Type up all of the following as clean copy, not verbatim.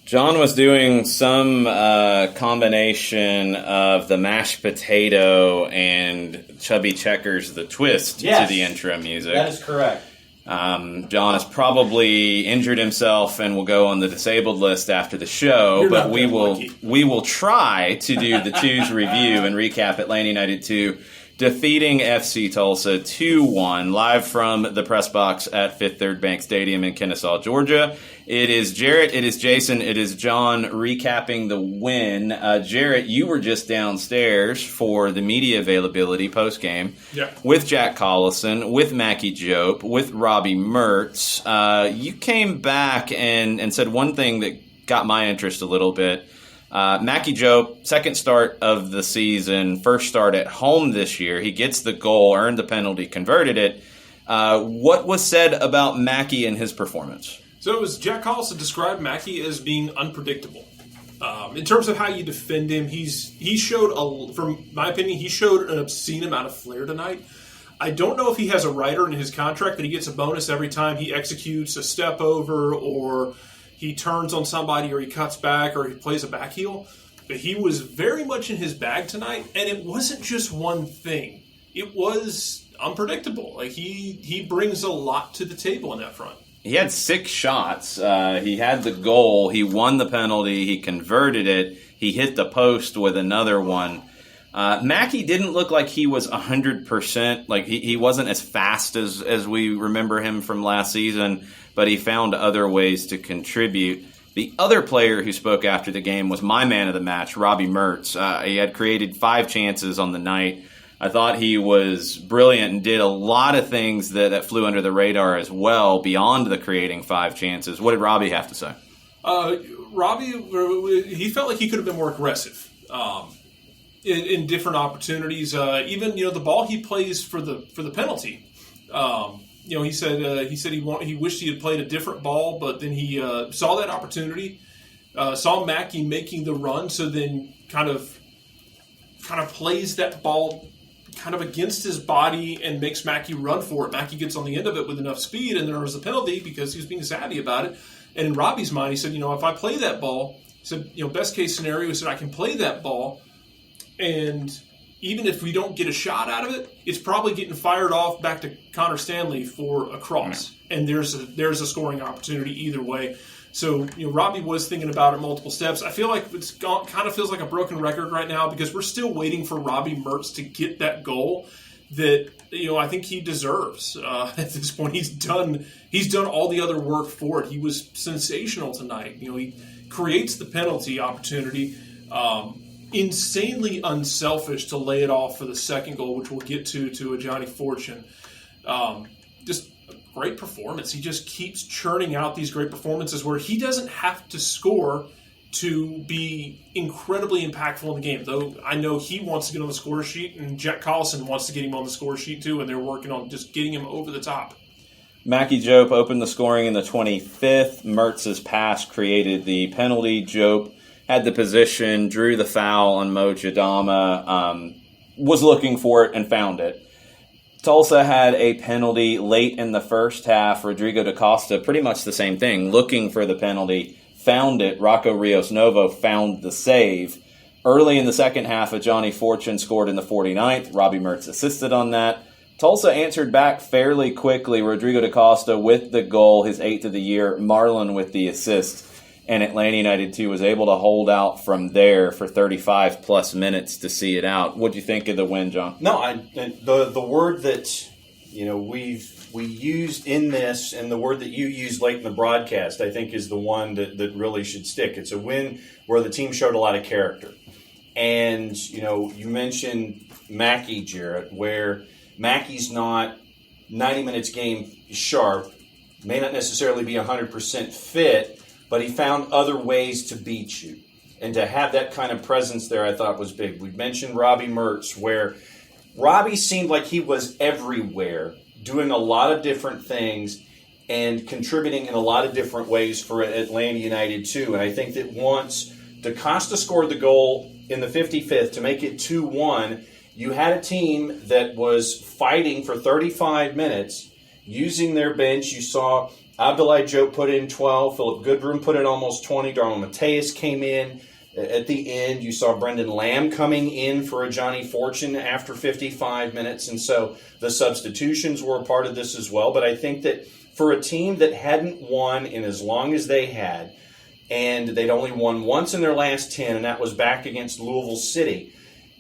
John was doing some combination of the mashed potato and Chubby Checkers, the twist to the intro music. That is correct. John has probably injured himself and will go on the disabled list after the show, but we will try to do the 2's review and recap Atlanta United 2 defeating FC Tulsa 2-1 live from the press box at Fifth Third Bank Stadium in Kennesaw, Georgia. It is Jarrett, it is Jason, it is John recapping the win. Jarrett, you were just downstairs for the media availability post-game with Jack Collison, with Mackie Jope, with Robbie Mertz. You came back and said one thing that got my interest a little bit. Mackie Jope, second start of the season, first start at home this year. He gets the goal, earned the penalty, converted it. What was said about Mackie and his performance? So it was Jack Collison described Mackie as being unpredictable. In terms of how you defend him, he showed, from my opinion, he showed an obscene amount of flair tonight. I don't know if he has a rider in his contract that he gets a bonus every time he executes a step over or he turns on somebody or he cuts back or he plays a back heel. But he was very much in his bag tonight, and it wasn't just one thing. It was unpredictable. Like he brings a lot to the table in that front. He had 6 shots. He had the goal. He won the penalty. He converted it. He hit the post with another one. Mackie didn't look like he was 100%. Like he wasn't as fast as we remember him from last season, but he found other ways to contribute. The other player who spoke after the game was my man of the match, Robbie Mertz. He had created 5 chances on the night. I thought he was brilliant and did a lot of things that flew under the radar as well, beyond the creating 5 chances. What did Robbie have to say? Robbie, he felt like he could have been more aggressive in different opportunities. Even the ball he plays for the penalty. He said he wished he had played a different ball, but then he saw that opportunity, saw Mackie making the run, so then kind of plays that ball kind of against his body and makes Mackie run for it. Mackie gets on the end of it with enough speed, and there was a penalty because he was being savvy about it. And in Robbie's mind, he said, if I play that ball, he said, best case scenario, he said, I can play that ball, and even if we don't get a shot out of it, it's probably getting fired off back to Connor Stanley for a cross. And there's a scoring opportunity either way. So, Robbie was thinking about it multiple steps. I feel like kind of feels like a broken record right now because we're still waiting for Robbie Mertz to get that goal that, I think he deserves. At this point, he's done all the other work for it. He was sensational tonight. He creates the penalty opportunity. Insanely unselfish to lay it off for the second goal, which we'll get to a Johnny Fortune. Just a great performance. He just keeps churning out these great performances where he doesn't have to score to be incredibly impactful in the game. Though I know he wants to get on the score sheet, and Jack Collison wants to get him on the score sheet too, and they're working on just getting him over the top. Mackie Jope opened the scoring in the 25th. Mertz's pass created the penalty. Jope had the position, drew the foul on Mo Jadama, was looking for it and found it. Tulsa had a penalty late in the first half. Rodrigo da Costa, pretty much the same thing, looking for the penalty, found it. Rocco Rios Novo found the save. Early in the second half, a Johnny Fortune scored in the 49th. Robbie Mertz assisted on that. Tulsa answered back fairly quickly. Rodrigo da Costa with the goal, his 8th of the year. Marlon with the assist. And Atlanta United 2 was able to hold out from there for 35-plus minutes to see it out. What do you think of the win, John? No, the word that we used in this, and the word that you used late in the broadcast, I think is the one that really should stick. It's a win where the team showed a lot of character. And, you mentioned Mackie, Jarrett, where Mackie's not 90 minutes game sharp, may not necessarily be 100% fit, but he found other ways to beat you. And to have that kind of presence there, I thought was big. We mentioned Robbie Mertz, where Robbie seemed like he was everywhere, doing a lot of different things and contributing in a lot of different ways for Atlanta United too. And I think that once DaCosta scored the goal in the 55th to make it 2-1, you had a team that was fighting for 35 minutes, using their bench. You saw Abdoulaye Diop put in 12. Philip Goodrum put in almost 20. Darwin Mateus came in. At the end, you saw Brendan Lamb coming in for a Johnny Fortune after 55 minutes. And so the substitutions were a part of this as well. But I think that for a team that hadn't won in as long as they had, and they'd only won once in their last 10, and that was back against Louisville City,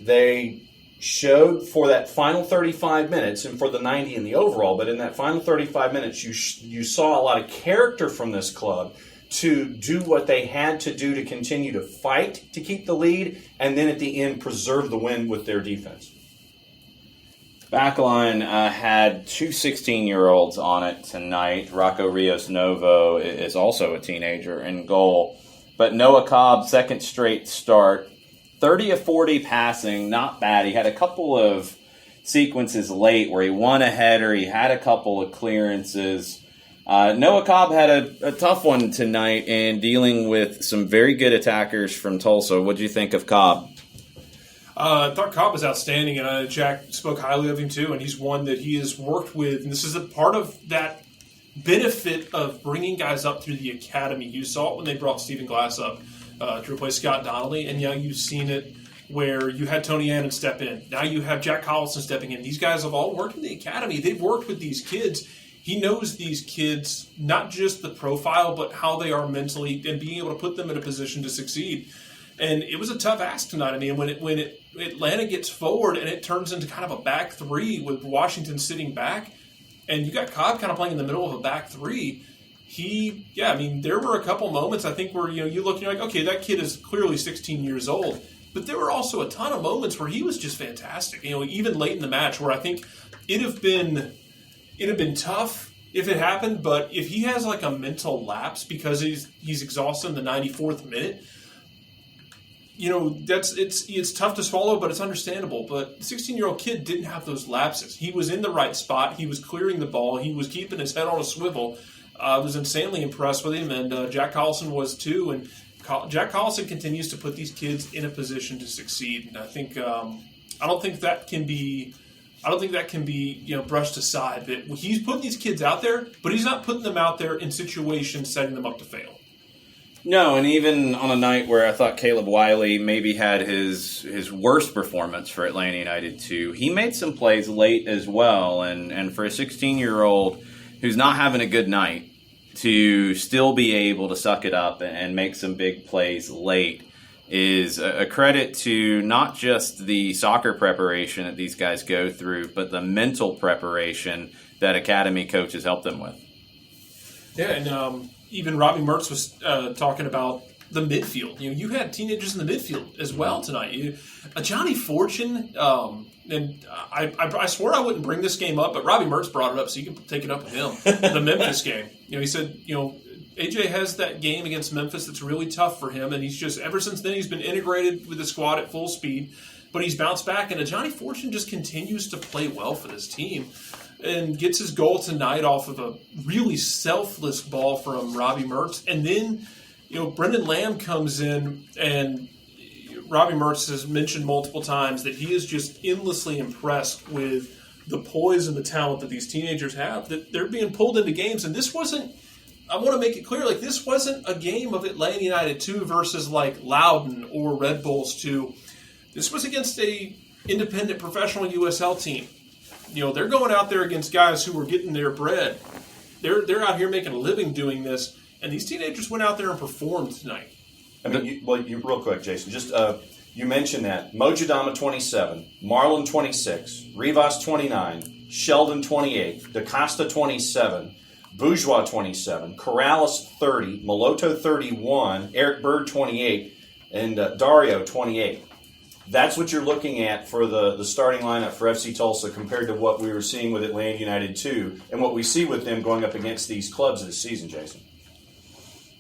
they showed for that final 35 minutes and for the 90 in the overall, but in that final 35 minutes, you saw a lot of character from this club to do what they had to do to continue to fight to keep the lead, and then at the end preserve the win with their defense. Backline had two 16-year-olds on it tonight. Rocco Rios Novo is also a teenager in goal. But Noah Cobb, second straight start. 30 of 40 passing, not bad. He had a couple of sequences late where he won a header. He had a couple of clearances. Noah Cobb had a tough one tonight in dealing with some very good attackers from Tulsa. What do you think of Cobb? I thought Cobb was outstanding, and Jack spoke highly of him too, and he's one that he has worked with, and this is a part of that benefit of bringing guys up through the academy. You saw it when they brought Stephen Glass up to replace Scott Donnelly, and now you've seen it where you had Tony Annan step in. Now you have Jack Collison stepping in. These guys have all worked in the academy. They've worked with these kids. He knows these kids, not just the profile, but how they are mentally and being able to put them in a position to succeed. And it was a tough ask tonight. I mean, when Atlanta gets forward and it turns into kind of a back three with Washington sitting back, and you got Cobb kind of playing in the middle of a back three, there were a couple moments, I think, where you look and you're like, okay, that kid is clearly 16 years old. But there were also a ton of moments where he was just fantastic. Even late in the match where I think it'd have been tough if it happened, but if he has like a mental lapse because he's exhausted in the 94th minute, it's tough to swallow, but it's understandable. But the 16-year-old kid didn't have those lapses. He was in the right spot. He was clearing the ball. He was keeping his head on a swivel. I was insanely impressed with him, and Jack Collison was too. And Jack Collison continues to put these kids in a position to succeed. And I think I don't think that can be brushed aside. That he's putting these kids out there, but he's not putting them out there in situations setting them up to fail. No, and even on a night where I thought Caleb Wiley maybe had his worst performance for Atlanta United too, he made some plays late as well. And for a 16-year-old who's not having a good night, to still be able to suck it up and make some big plays late is a credit to not just the soccer preparation that these guys go through, but the mental preparation that academy coaches help them with. Yeah, and even Robbie Mertz was talking about the midfield. You had teenagers in the midfield as well tonight. Johnny Fortune, and I swore I wouldn't bring this game up, but Robbie Mertz brought it up, so you can take it up with him. The Memphis game. He said, AJ has that game against Memphis that's really tough for him, and he's just, ever since then, he's been integrated with the squad at full speed, but he's bounced back, and Johnny Fortune just continues to play well for this team and gets his goal tonight off of a really selfless ball from Robbie Mertz. And then, Brendan Lamb comes in, and Robbie Mertz has mentioned multiple times that he is just endlessly impressed with the poise and the talent that these teenagers have, that they're being pulled into games. And this wasn't, I want to make it clear, this wasn't a game of Atlanta United 2 versus Loudon or Red Bulls 2. This was against a independent professional USL team. They're going out there against guys who are getting their bread. They're out here making a living doing this, and these teenagers went out there and performed tonight. I mean, real quick, Jason, just you mentioned that. Mojadama 27, Marlon 26, Rivas 29, Sheldon 28, DaCosta 27, Bourgeois 27, Corrales 30, Moloto 31, Eric Bird 28, and Dario 28. That's what you're looking at for the starting lineup for FC Tulsa compared to what we were seeing with Atlanta United 2 and what we see with them going up against these clubs this season, Jason.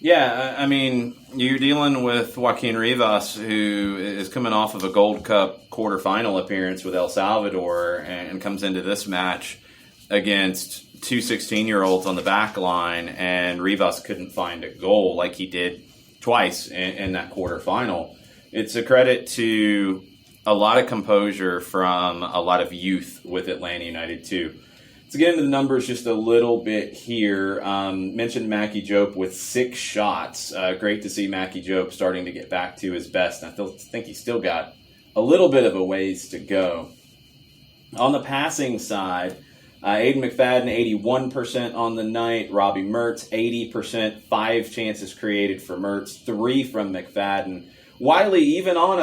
Yeah, I mean, you're dealing with Joaquin Rivas, who is coming off of a Gold Cup quarterfinal appearance with El Salvador and comes into this match against two 16-year-olds on the back line, and Rivas couldn't find a goal like he did twice in that quarterfinal. It's a credit to a lot of composure from a lot of youth with Atlanta United too. Let's get into the numbers just a little bit here. Mentioned Mackie Jope with 6 shots. Great to see Mackie Jope starting to get back to his best. I think he's still got a little bit of a ways to go. On the passing side, Aiden McFadden, 81% on the night. Robbie Mertz, 80%. 5 chances created for Mertz, 3 from McFadden. Wiley, even on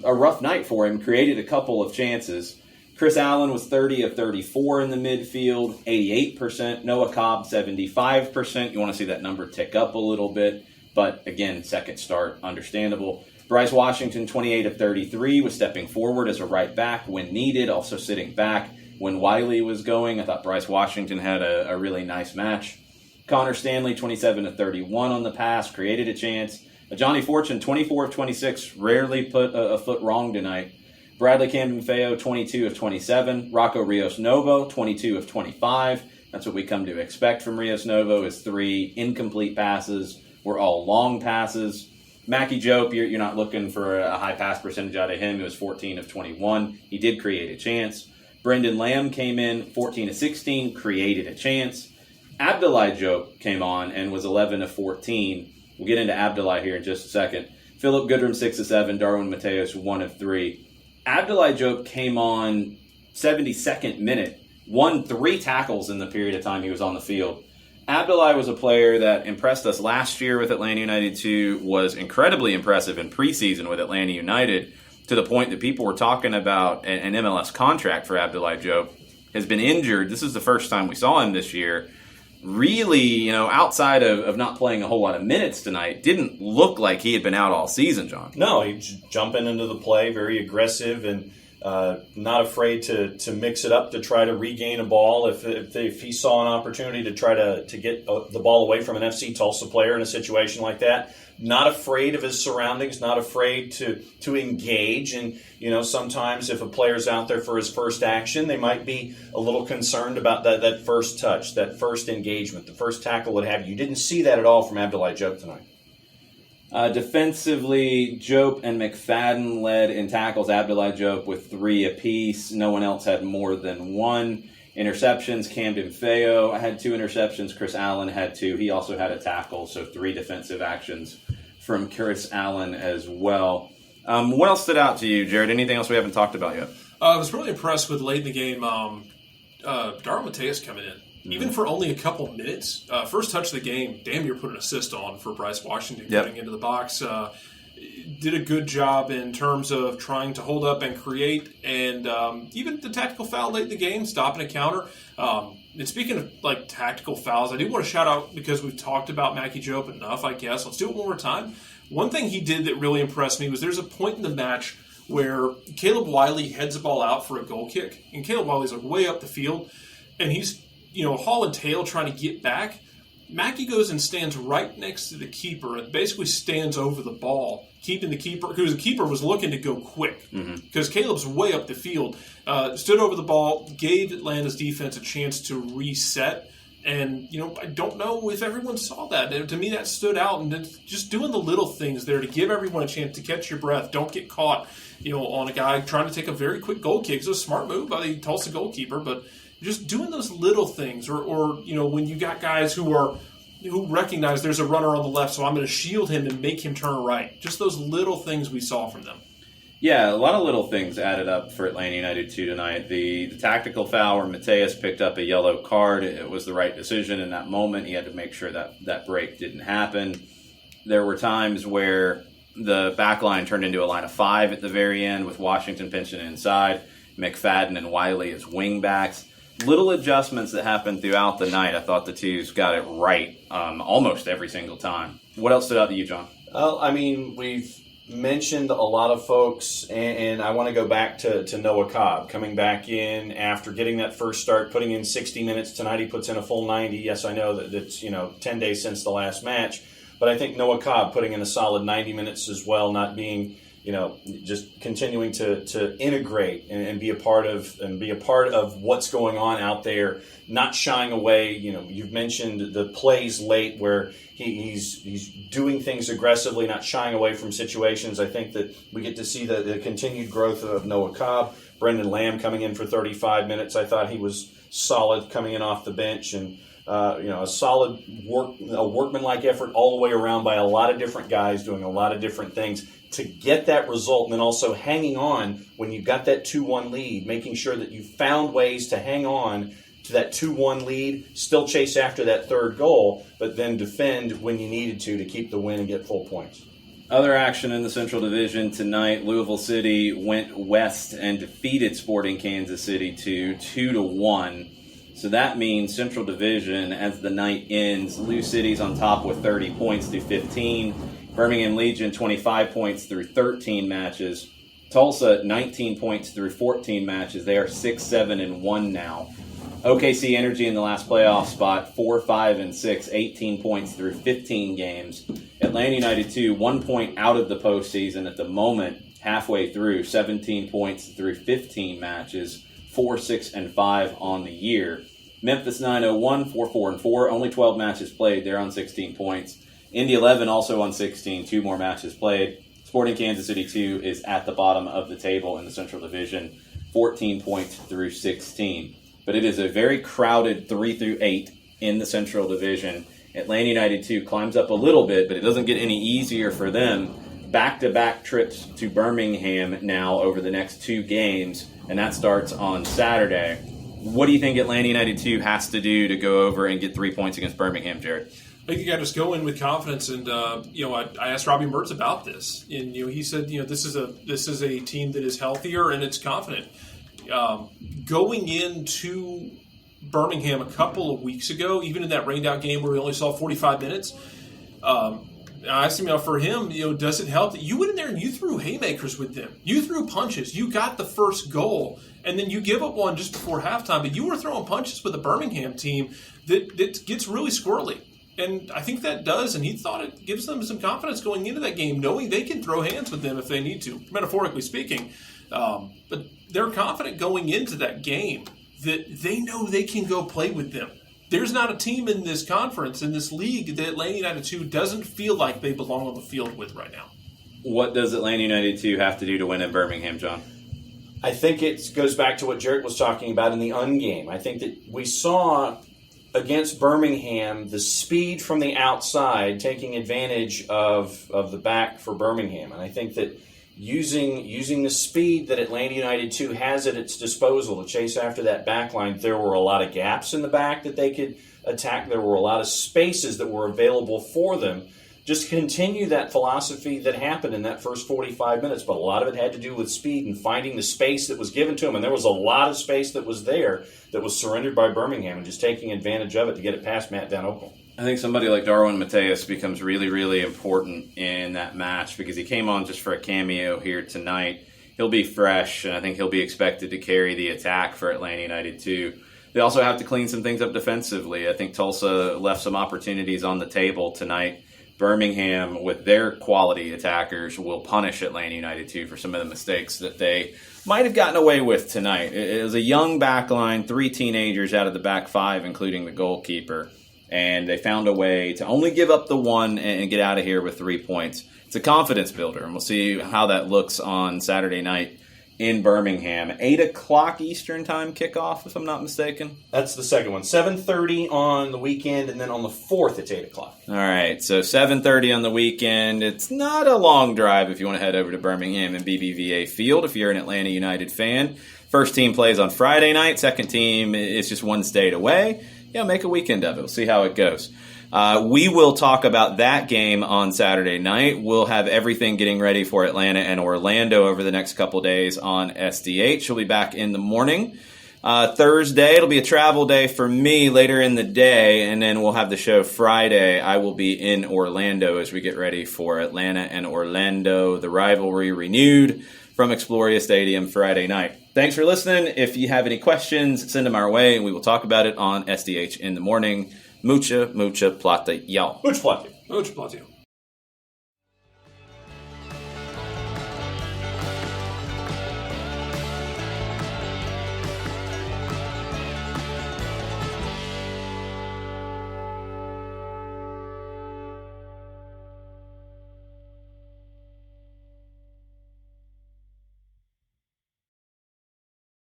a rough night for him, created a couple of chances. Chris Allen was 30 of 34 in the midfield, 88%. Noah Cobb, 75%. You want to see that number tick up a little bit. But again, second start, understandable. Bryce Washington, 28 of 33, was stepping forward as a right back when needed, also sitting back when Wiley was going. I thought Bryce Washington had a really nice match. Connor Stanley, 27 of 31 on the pass, created a chance. Johnny Fortune, 24 of 26, rarely put a foot wrong tonight. Bradley Camden-Feo, 22 of 27. Rocco Rios-Novo, 22 of 25. That's what we come to expect from Rios-Novo, is 3 incomplete passes. Were all long passes. Mackie Jope, you're not looking for a high pass percentage out of him. He was 14 of 21. He did create a chance. Brendan Lamb came in, 14 of 16, created a chance. Abdoulaye Jope came on and was 11 of 14. We'll get into Abdoulaye here in just a second. Philip Goodrum, 6 of 7. Darwin Mateos, 1 of 3. Abdoulaye Jope came on 72nd minute, won 3 tackles in the period of time he was on the field. Abdoulaye was a player that impressed us last year with Atlanta United 2, was incredibly impressive in preseason with Atlanta United, to the point that people were talking about an MLS contract for Abdoulaye Jope. Has been injured. This is the first time we saw him this year. Really, outside of not playing a whole lot of minutes tonight, didn't look like he had been out all season, John. No, he's jumping into the play, very aggressive, and not afraid to mix it up to try to regain a ball. If he saw an opportunity to try to get the ball away from an FC Tulsa player in a situation like that, not afraid of his surroundings, not afraid to engage. And, sometimes if a player's out there for his first action, they might be a little concerned about that first touch, that first engagement, the first tackle, what have you. You didn't see that at all from Abdoulaye Jope tonight. Defensively, Jope and McFadden led in tackles. Abdoulaye Jope with 3 apiece. No one else had more than 1. Interceptions, Camden-Feo had 2 interceptions. Chris Allen had 2. He also had a tackle, so 3 defensive actions from Chris Allen as well. What else stood out to you, Jarrett? Anything else we haven't talked about yet? I was really impressed with late in the game, Darwin Mateos coming in. Even for only a couple minutes, first touch of the game, damn near put an assist on for Bryce Washington getting into the box. Did a good job in terms of trying to hold up and create, and even the tactical foul late in the game, stopping a counter. And speaking of tactical fouls, I do want to shout out, because we've talked about Mackie Jope enough, I guess. Let's do it one more time. One thing he did that really impressed me was there's a point in the match where Caleb Wiley heads the ball out for a goal kick, and Caleb Wiley's way up the field, and he's hauling tail trying to get back. Mackie goes and stands right next to the keeper and basically stands over the ball, keeping the keeper, because the keeper was looking to go quick, because Caleb's way up the field, stood over the ball, gave Atlanta's defense a chance to reset. And, I don't know if everyone saw that. To me, that stood out. And just doing the little things there to give everyone a chance to catch your breath. Don't get caught, on a guy trying to take a very quick goal kick. It's a smart move by the Tulsa goalkeeper, but just doing those little things, or when you got guys who recognize there's a runner on the left, so I'm going to shield him and make him turn right. Just those little things we saw from them. Yeah, a lot of little things added up for Atlanta United 2 tonight. The tactical foul where Mateos picked up a yellow card, it was the right decision in that moment. He had to make sure that break didn't happen. There were times where the back line turned into a line of 5 at the very end, with Washington pinching inside, McFadden and Wiley as wing backs. Little adjustments that happened throughout the night. I thought the 2's got it right almost every single time. What else stood out to you, John? Well, we've mentioned a lot of folks, and I want to go back to Noah Cobb coming back in after getting that first start, putting in 60 minutes. Tonight he puts in a full 90. Yes, I know that it's 10 days since the last match, but I think Noah Cobb putting in a solid 90 minutes as well, not being just continuing to integrate and be a part of what's going on out there, not shying away. You've mentioned the plays late where he's doing things aggressively, not shying away from situations. I think that we get to see the continued growth of Noah Cobb. Brendan Lamb coming in for 35 minutes. I thought he was solid coming in off the bench, and a solid workmanlike effort all the way around by a lot of different guys doing a lot of different things to get that result, and then also hanging on when you got that 2-1 lead, making sure that you found ways to hang on to that 2-1 lead, still chase after that third goal, but then defend when you needed to keep the win and get full points. Other action in the Central Division tonight, Louisville City went west and defeated Sporting Kansas City 2-1. So that means Central Division, as the night ends, Lou City's on top with 30 points through 15. Birmingham Legion, 25 points through 13 matches. Tulsa, 19 points through 14 matches. They are 6-7-1 now. OKC Energy in the last playoff spot, 4-5-6, 18 points through 15 games. Atlanta United 2, 1 point out of the postseason at the moment, halfway through, 17 points through 15 matches, 4-6-5 on the year. Memphis 901, 4-4-4, only 12 matches played. They're on 16 points. Indy 11 also on 16, 2 more matches played. Sporting Kansas City 2 is at the bottom of the table in the Central Division, 14 points through 16. But it is a very crowded 3-8 in the Central Division. Atlanta United 2 climbs up a little bit, but it doesn't get any easier for them. Back-to-back trips to Birmingham now over the next 2 games, and that starts on Saturday. What do you think Atlanta United 2 has to do to go over and get 3 points against Birmingham, Jarrett? I think you got to just go in with confidence, and I asked Robbie Mertz about this, and he said this is a team that is healthier and it's confident. Going into Birmingham a couple of weeks ago, even in that rained out game where we only saw 45 minutes, I asked him, for him, does it help that you went in there and you threw haymakers with them? You threw punches. You got the first goal, and then you give up one just before halftime. But you were throwing punches with a Birmingham team that gets really squirrely. And I think that does, and he thought it gives them some confidence going into that game, knowing they can throw hands with them if they need to, metaphorically speaking. But they're confident going into that game that they know they can go play with them. There's not a team in this conference, in this league, that Atlanta United 2 doesn't feel like they belong on the field with right now. What does Atlanta United 2 have to do to win in Birmingham, John? I think it goes back to what Jarrett was talking about in the game. I think that we saw against Birmingham the speed from the outside taking advantage of the back for Birmingham. And I think that using the speed that Atlanta United 2 has at its disposal to chase after that back line, there were a lot of gaps in the back that they could attack. There were a lot of spaces that were available for them. Just continue that philosophy that happened in that first 45 minutes, but a lot of it had to do with speed and finding the space that was given to them. And there was a lot of space that was there that was surrendered by Birmingham and just taking advantage of it to get it past Matt Van Oekel. I think somebody like Darwin Mateus becomes really, really important in that match because he came on just for a cameo here tonight. He'll be fresh, and I think he'll be expected to carry the attack for Atlanta United too. They also have to clean some things up defensively. I think Tulsa left some opportunities on the table tonight. Birmingham, with their quality attackers, will punish Atlanta United 2 for some of the mistakes that they might have gotten away with tonight. It was a young back line, 3 teenagers out of the back 5, including the goalkeeper. And they found a way to only give up the 1 and get out of here with 3 points. It's a confidence builder, and we'll see how that looks on Saturday night in Birmingham. 8 o'clock Eastern time kickoff, if I'm not mistaken. That's the second one. 7:30 on the weekend, and then on the 4th it's 8 o'clock. All right, so 7:30 on the weekend. It's not a long drive if you want to head over to Birmingham and BBVA Field if you're an Atlanta United fan. First team plays on Friday night. Second team is just one state away. Make a weekend of it. We'll see how it goes. We will talk about that game on Saturday night. We'll have everything getting ready for Atlanta and Orlando over the next couple days on SDH. We'll be back in the morning. Thursday, it'll be a travel day for me later in the day, and then we'll have the show Friday. I will be in Orlando as we get ready for Atlanta and Orlando, the rivalry renewed from Exploria Stadium Friday night. Thanks for listening. If you have any questions, send them our way, and we will talk about it on SDH in the morning. Mucha plata, y'all. Mucha plata. Mucha plata.